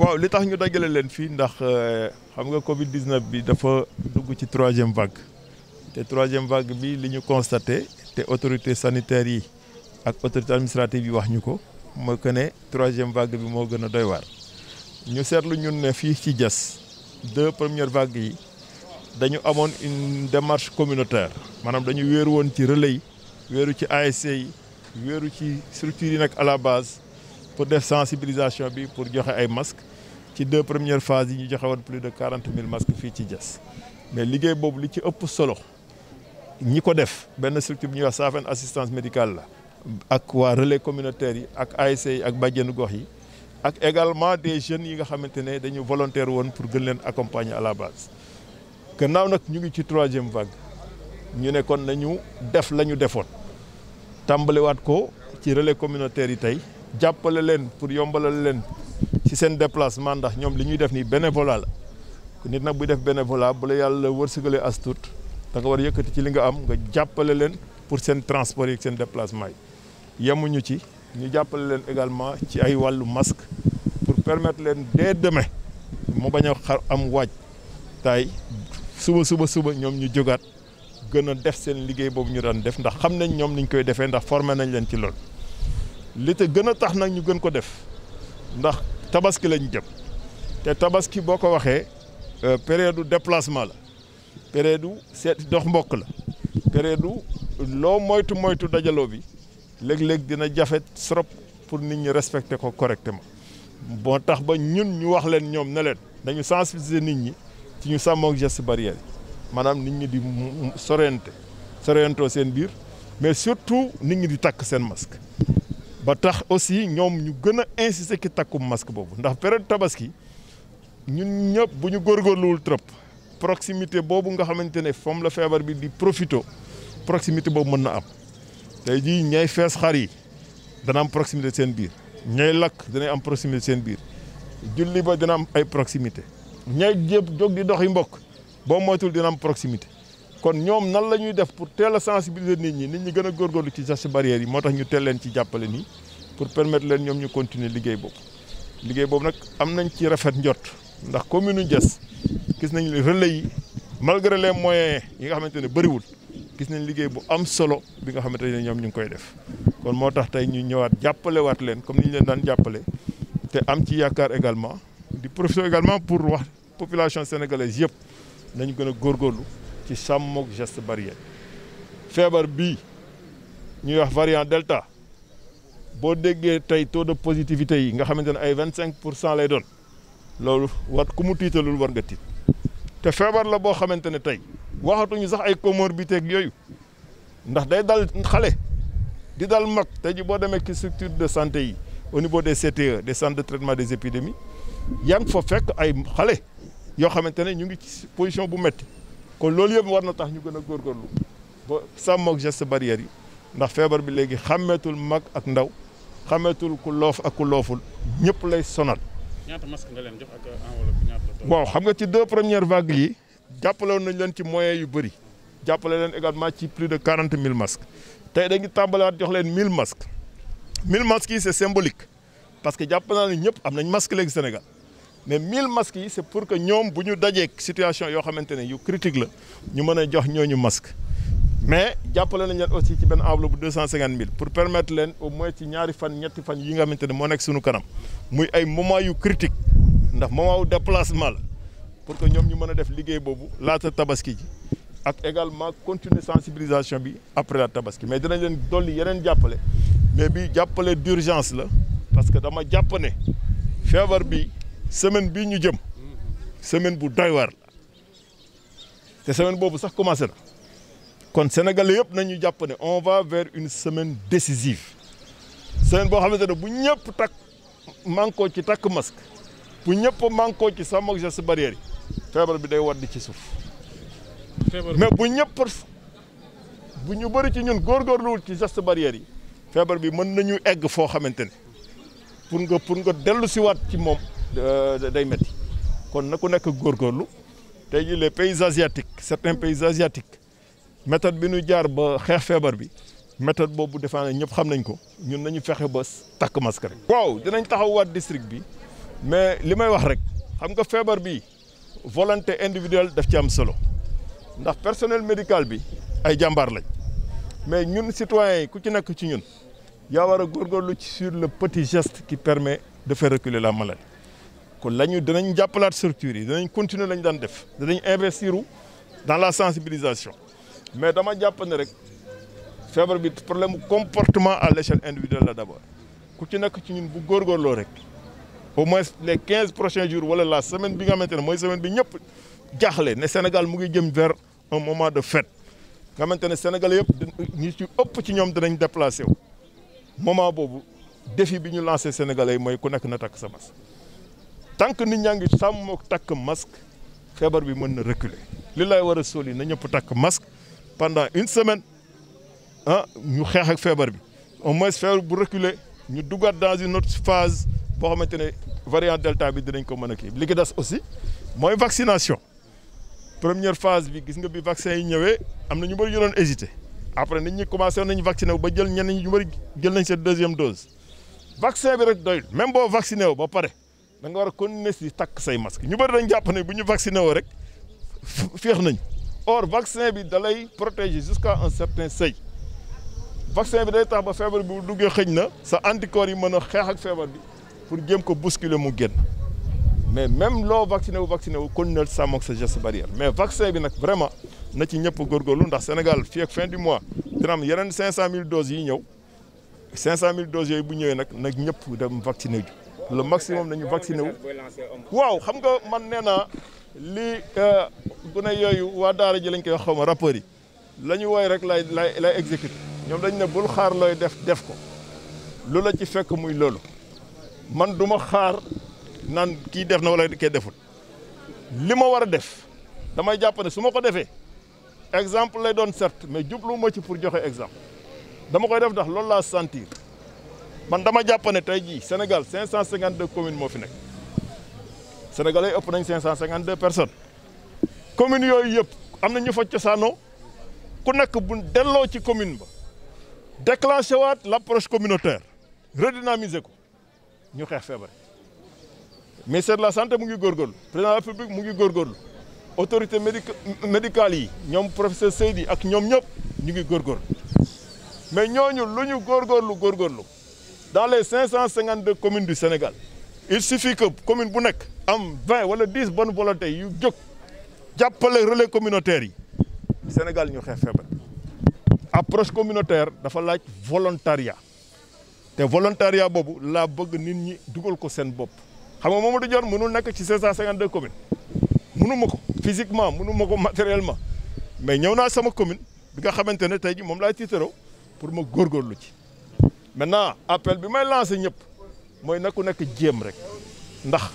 waaw li tax ñu dajale leen fii ndax xam nga Covid 19 bi dafa dugg ci 3e vague te 3e vague bi li ñu constaté te autorités sanitaires yi ak autorités administratives yi wax ñu ko mooy que ne 3e vague bi moo gën a doy waar. ñu seetlu ñun ne fii ci Diass 2 premières vagues yi dañu amoon une démarche communautaire maanaam dañu wéeru woon ci relais yi wéeru ci ASC yi wéeru ci structures yi nag à la base pour def sensibilisation bi pour joxe ay masques ci 2 premières phases yi ñu joxe woon plus de 40 000 masques fii ci Diass mais liggéey boobu li ci ëpp solo ñi ko def benn structure bu ñuy wax Safen assistance médicale la ak waa relais communautaire yi ak ASC yi ak bàjjenu gox yi ak également des jeunes yi nga xamante ne dañu volontaire woon pour gën leen accompagner à la base. gannaaw nag ñu ngi ci 3e vague ñu ne kon nañu def la ñu defoon tàmbaliwaat ko ci relais communautaire yi tey jàppale leen pour yombalal leen ci seen déplacement ndax ñoom li ñuy def nii bénévolat la nit nag buy def bénévolat bu la yàlla wërsëgalee as tuut da nga war a yëkkati ci li nga am nga jàppale leen pour seen transport yi ak seen déplacement yi yemuñu ci ñu jàppale leen également ci ay wàllu masque pour permettre leen dès demain mu bañ a am waaj taay suba ñoom ñu jógaat gën a def seen liggéey boobu ñu daan def ndax xam nañ ñoom niñ koy defee ndax formé nañ leen ci loolu li te gën a tax nag ñu gën ko def ndax tabaski lañ jëm te tabaski boo ko waxee période déplacement la période seet dox mbokk la période loo moytu dajaloo bi léeg-léeg dina jafe trop pour nit ñi respecter ko correctement boo tax ba ñun ñu wax leen ñoom ne leen dañu sensibiliser nit ñi ci ñu sàmmoog geste barrière yi maanaam nit ñi di sorentoo seen biir mais surtout nit ñi di takk seen masque ba tax aussi ñoom ñu gën a insister ki takkum masque boobu ndax période tabaski ñun ñëpp bu ñu góorgóorluwul trop proximité boobu nga xamante ne foom la feebar bi di profito proximité boobu mën na am tey jii ñay fees xar yi dana am proximité seen biir ñay lakk dana am proximité seen biir julli ba dina am ay proximité ñay jóg di dox yi mbokk boo moytul dina am proximité kon ñoom nan la ñuy def pour teel a sensibiliser nit ñi gën a góorgóorlu ci gestes barrières yi moo tax ñu teel leen ci jàppale nii pour permettre leen ñoom ñu continuer liggéey boobu nag am nañ ci rafet njot ndax commune Diass gis nañ relais yi malgré les moyens yi nga xamante ne bëriwul gis nañ liggéey bu am solo bi nga xamante ne ñoom ñu ngi koy def kon moo tax tey ñu ñëwaat jàppalewaat leen comme ni ñu leen daan jàppale te am ci yaakaar également di profiter également pour wax population sénégalaise yëpp nañu gën a góorgóorlu ci sàmmoog geste barrière feebar bii ñuy wax variant delta boo déggee tey taux de positivité yi nga xamante ne ay 25% lay doon loolu ku mu tiitalul war nga tiit te feebar la boo xamante ne tey waxatuñu sax ay comorbidité ak yooyu ndax day dal xale di dal mag tey ji boo demee ci structure de santé yi au niveau des CTE des centres de traitement des épidémies yaa ngi fa fekk ay xale yoo xamante ne ñu ngi ci position bu métti kon loolu yëpp war na tax ñu gën a góorgóorlu ba sàmmoog geste barrière yi ndax feebar bi léegi xàmmeetul mag ak ndaw xàmmeetul ku loof ak ku looful ñëpp lay sonal. ñaata masque nga leen jox ak enveloppe ñaata la. waaw xam nga ci 2 premières vagues yi jàppale nañ leen ci moyens yu bëri jàppale leen également ci plus de 40 000 masques tey dañuy tàmbalaat jox leen 1000 masques 1000 masques yi c'est symbolique parce que jàpp naa ne ñëpp am nañ masque léegi Sénégal mais 1000 masques yi c'est pour que ñoom bu ñu dajee situation yoo xamante ne yu critique la ñu mën a jox ñooñu masque mais jàppale nañ leen aussi ci benn enveloppe bu 250 000 pour permettre leen au moins ci ñaari fan ñetti fan yi nga xamante ne moo nekk suñu kanam muy ay moment yu critique ndax moment wu déplacement la pour que ñoom ñu mën a def liggéey boobu laata tabaski ji ak également continuer sensibilisation bi après la tabaski mais dinañ leen dolli yeneen jàppale mais bi jàppale d'urgence la parce que dama jàpp ne feebar bi semaine bii ñu jëm semaine bu doy waar la te semaine boobu sax commencé na kon Sénégalais yëpp nañu jàpp ne on va vers une semaine décisive semaine boo xamante ne bu ñëpp takk mànkoo ci takk masque bu ñëpp mànkoo ci sàmm ak geste barrière yi feebar bi day wadd ci suuf mais bu ñu bëri ci ñun góorgóorluwul ci geste barrière yi feebar bi mën nañu egg foo xamante ne pour nga dellu si waat ci moom day métti kon na ku nekk góorgóorlu tey jii les pays asiatiques certains pays asiatiques méthode bi ñu jaar ba xeex feebar bi méthode boobu defe naa ñëpp xam nañ ko ñun nañu fexe ba takk masque rek. waaw dinañ taxawaat district bi mais li may wax rek xam nga feebar bi volonté individuelle daf ci am solo ndax personnel médical bi ay jàmbaar lañ mais ñun citoyens yi ku ci nekk ci ñun yaa war a góorgóorlu ci sur le petit geste qui permet de faire reculer la maladie kon dinañ jàppalaat structures yi dinañ continuer lañ daan def dinañ investir dans la sensibilisation mais dama jàpp ne rek feebar bi problème comportement à l'échelle individuelle la d'abord ku ci nekk ci ñun bu góorgóorloo rek au moins les 15 prochains jours wala la semaine bi nga xamante ne mooy semaine bi ñëpp jaaxle ne Sénégal mu ngi jëm vers un moment de fête nga xamante ne Sénégal yëpp ñi ci ëpp ci ñoom dinañ déplacé wu moment boobu défi bi ñu lancé Sénégalais yi mooy ku nekk na takk sa masque tant que nit ñaa ngi sàmm takk masque feebar bi mën na reculer li lay war a soli na ñëpp takk masque pendant une semaine ñu xeex ak feebar bi au moins feebar bu reculer ñu duggaat dans une autre phase boo xamante ne variant delta bi dinañ ko mën a kii li ki des aussi mooy vaccination première phase bi gis nga bi vaccin yi ñëwee am na ñu bëri ñu doon hésité après nit ñi commencé nañu vacciné wu ba jël ñenn ñu bëri jël nañ seen deuxième dose vaccin bi rek doyul même boo vacciné wu ba pare da nga war a continuer si takk say masque ñu bëri dañ jàpp ne bu ñu vacciné woo rek féex nañ or vaccin bi da lay protéger jusqu'à un certain seuil vaccin bi day tax ba feebar bi bu duggee xëñ na sa anticorps yi mën a xeex ak feebar bi pour jéem ko bousculer mu génn mais même loo vacciné wu continuer sàmm ak sa geste barrière mais vaccin bi nag vraiment na ci ñëpp góorgóorlu ndax Sénégal fii ak fin du mois dina am yeneen 500000 doses yi ñëw 500000 doses yooyu bu ñëwee nag ñëpp dem vacciné ju le maximum nañu vacciné wu. waaw xam nga man nee naa li gune yooyu waa daara ji lañ koy wax xaw ma rappeurs yi la ñu woy rek lay exécuté ñoom dañ ne bul xaar looy def ko lu la ci fekk muy loolu man du ma xaar naan kii def na wala kii deful li ma war a def damay jàpp ne su ma ko defee exemple lay doon certes mais jublu ma ci pour joxe exemple dama koy def ndax loolu laa sentir man dama jàpp ne tey jii Sénégal 552 communes moo fi nekk Sénégalais ëpp nañ 552 personnes communes yooyu yëpp am na ñu fa cosaanoo ku nekk bu delloo ci commune ba déclenché waat l'approche communautaire redynamiser ko ñu xeex feebar ministère de la santé mu ngi góorgóorlu président de la République mu ngi góorgóorlu autorité médicale yi ñoom professeur Seydi ak ñoom ñëpp ñu ngi góorgóorlu mais ñooñu lu ñu góorgóorlu dans les 552 communes du Sénégal il suffit que commune bu nekk am 20 wala 10 bonne volonté yu jóg jàppale relais communautaire yi Sénégal ñu xeex feebar approche communautaire dafa laaj volontariat te volontariat boobu laa bëgg nit ñi dugal ko seen bopp xam nga Mamadou Dione mënul nekk ci 552 communes mënu ma ko physiquement mënu ma ko matériellement mais ñëw naa sama commune bi nga xamante ne tey ji moom laay tiitaroo pour ma góorgóorlu ci maintenant appel bi may lancé ñëpp mooy na ku nekk jéem rek ndax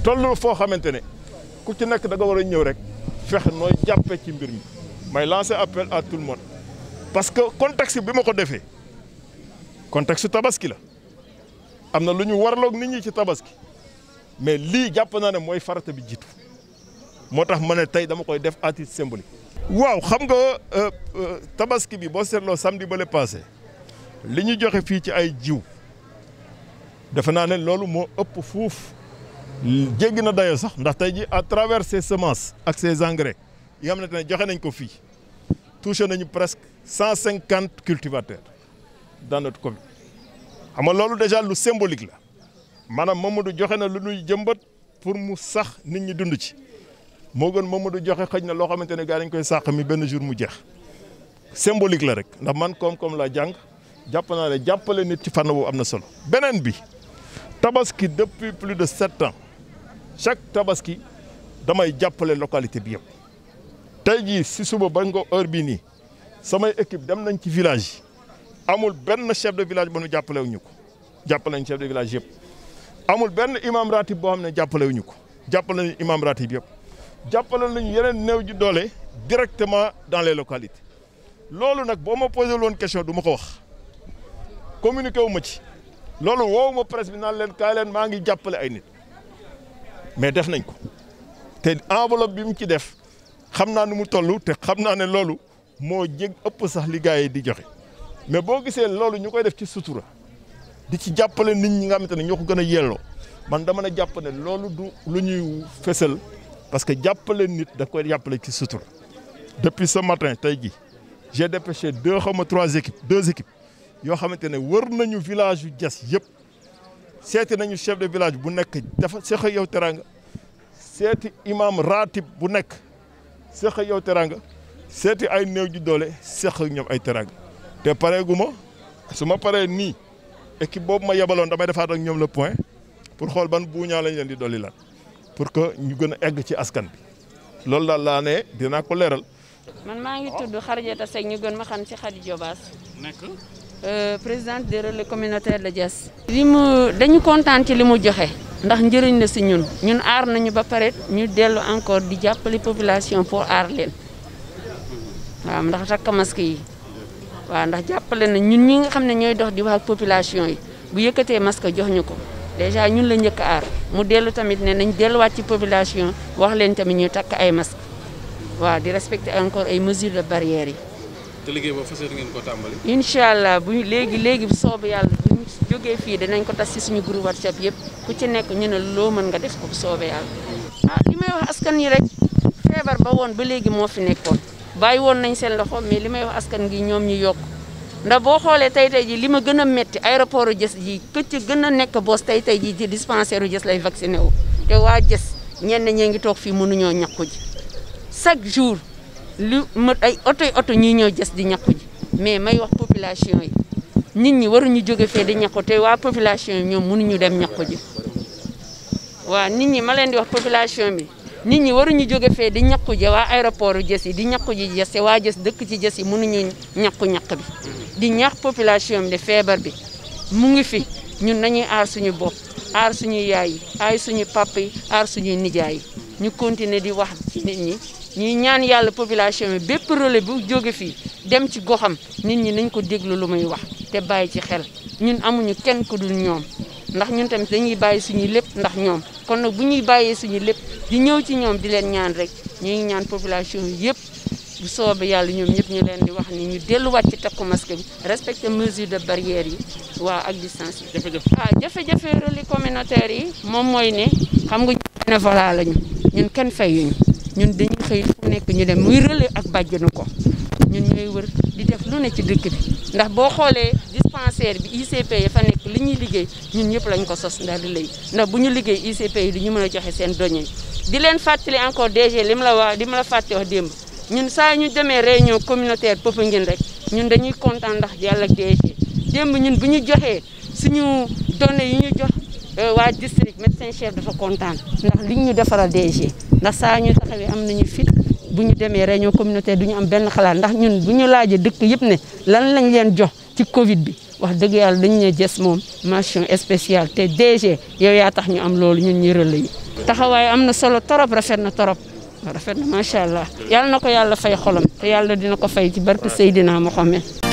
tollu foo xamante ne ku ci nekk da nga war a ñëw rek fexe nooy jàppe ci mbir mi may lancé appel à tout le monde parce que contexte bi ma ko defee contexte tabaski la am na lu ñu warloog nit ñi ci tabaski mais lii jàpp naa ne mooy farata bi jiitu moo tax ma ne tey dama koy def à titre symbolique. waaw xam nga tabaski bi boo seetloo samedi ba le passé li ñu joxe fii ci ay jiw defe naa ne loolu moo ëpp fuuf jéggi na dayo sax ndax tey ji à travers ces semences ak ces engrais yi nga xamante ne joxe nañ ko fii touché nañu presque 150 cultivateurs dans notre commune xam nga loolu déjà lu symbolique la maanaam Mamadou joxe na lu ñuy jëmbat pour mu sax nit ñi dund ci moo gën Mamadou joxe xëj na loo xamante ne gars dañ koy sàq mi benn jour mu jeex symbolique la rek ndax man koom-koom laa jàng jàpp naa ne jàppale nit ci fànn boobu am na solo. beneen bi tabaski depuis plus de 7 ans chaque tabaski damay jàppale localité bi yëpp tey jii si suba ba nga heure bii nii samay équipe dem nañ ci village yi amul benn chef de village ba nu jàppale wuñu ko jàppale nañ chef de village yëpp amul benn imam ratib boo xam ne jàppale wuñu ko jàppale nañ imam ratib yëpp jàppale nañu yeneen néew ji doole directement dans les localités loolu nag boo ma posé woon question du ma ko wax communiqué wu ma ci loolu woowu ma presse bi naan leen kaay leen maa ngi jàppale ay nit mais def nañ ko te enveloppe bi mu ci def xam naa nu mu toll te xam naa ne loolu moo jég ëpp sax li gars yi di joxe mais boo gisee loolu ñu koy def ci sutura di ci jàppale nit ñi nga xamante ne ñoo ko gën a yelloo man dama ne jàpp ne loolu du lu ñuy fësal parce que jàppale nit da koy jàppale ci sutur. Depuis ce matin tey ji j'ai dépêché 2 équipes yoo xamante ne wër nañu village yu Diass yëpp seeti nañu chef de village bu nekk dafa seq ak yow teranga seeti imam ratib bu nekk seq ak yow teranga seeti ay néew ji doole seq ak ñoom ay teranga te pareegu ma su ma paree nii équipe boobu ma yebaloon damay defaat ak ñoom le point pour xool ban buuñaa lañ leen di dolli lan pour que ñu gën a egg ci askan bi loolu daal laa ne dinaa ko leeral. man maa ngi tudd Xarjata Seck ñu gën ma xam ci Khady Diobass. nekk présidente des relais communautaires de Diass. dañu kontaan ci li mu joxe ndax njëriñ la si ñun aar nañu ba pare ñu dellu encore di jàppale population pour aar leen waaw ndax takk masque yi waaw ndax jàppale na ñun ñi nga xam ne ñooy dox di wax ak population yi bu yëkkatee masque jox ñu ko déjà ñun la njëkk a aar mu dellu tamit ne nañ delluwaat ci population wax leen tamit ñu takk ay masque waaw di respecter encore ay mesures de barrière yi. te liggéey boobu fas yéene ngeen ko tàmbali. incha allah bu léegi bu soobee yàlla bu ñu jógee fii danañ ko tas ci suñu groupe WhatsApp yëpp ku ci nekk ñu ne loo mën nga def ko bu soobee yàlla. li may wax askan yi rek feebar ba woon ba léegi moo fi nekkoon bàyyi woon nañ seen loxo mais li may wax askan gi ñoom ñu yokk ndax boo xoolee tey ji li ma gën a métti aéroport u Diass ji këcc gën a nekk boos tey ji ci dispensaire u Diass lay vacciné wu te waa Diass ñenn ñee ngi toog fii mënuñoo ñàkku ji chaque jour. lu mat ay oto ñuy ñëw Diass di ñàkku ji mais may wax population yi nit ñi waruñu jóge fee di ñàkku te waa population yi ñoom mënuñu dem ñàkku ji waaw nit ñi ma leen di wax population bi nit ñi waruñu jóge fee di ñàkku ji waa aéroport Diass yi di ñàkku ji Diass te waa Diass dëkk ci Diass yi mënuñu ñàkk bi di ñaax population bi de feebar bi mu ngi fi ñun nañuy aar suñu bopp aar suñu yaay yi aar suñu papa yi aar suñuy nijaay yi ñu continuer di wax ci nit ñi ñuy ñaan yàlla population bi bépp relais bu jóge fii dem ci goxam nit ñi nañ ko déglu lu muy wax te bàyyi ci xel ñun amuñu kenn ku dul ñoom ndax ñun tamit dañuy bàyyi suñuy lépp ndax ñoom kon nag bu ñuy bàyyee suñu lépp di ñëw ci ñoom di leen ñaan rek ñu ngi ñaan population yëpp bu soobee yàlla ñoom ñëpp ñu leen di wax ni ñu delluwaat ci takku masque bi respecter mesures de barrière yi waa ak distance yi. jafe-jafe relais communautaire yi moom mooy ne xam nga ñu bénévolat lañu ñun kenn fayuñu ñun dañuy xëy fu nekk ñu dem muy relais ak bàjjenu ko ñun ñooy wër di def lu ne ci dëkk bi ndax boo xoolee dispensaire bi ICP yi fa nekk li ñuy liggéey ñun ñëpp lañ ko sos ndax di lay ndax bu ñu liggéey ICP yi du ñu mën a joxe seen doñe di leen fàttali encore DG li ma la fàtte wax démb ñun saa ñu demee réunion communautaire Popenguine rek ñun dañuy kontaan ndax yàlla ak DG démb ñun bu ñu joxee suñu données yi ñu jox waa district médecin chef dafa kontaan ndax li ñu defaral DG ndax saa ñu taxawee am nañu fit bu ñu demee réunion communautaire du ñu am benn xalaat ndax ñun bu ñu laajee dëkk yëpp ne lan lañ leen jox ci Covid bi wax dëgg yàlla dañu ne Diass moom mention spéciale te DG yow yaa tax ñu am loolu ñun ñu relais yi. taxawaay am na solo torop rafet na torop macha allah yàlla na ko yàlla fay xolam te yàlla dina ko fay ci barke Seydina Mohamed.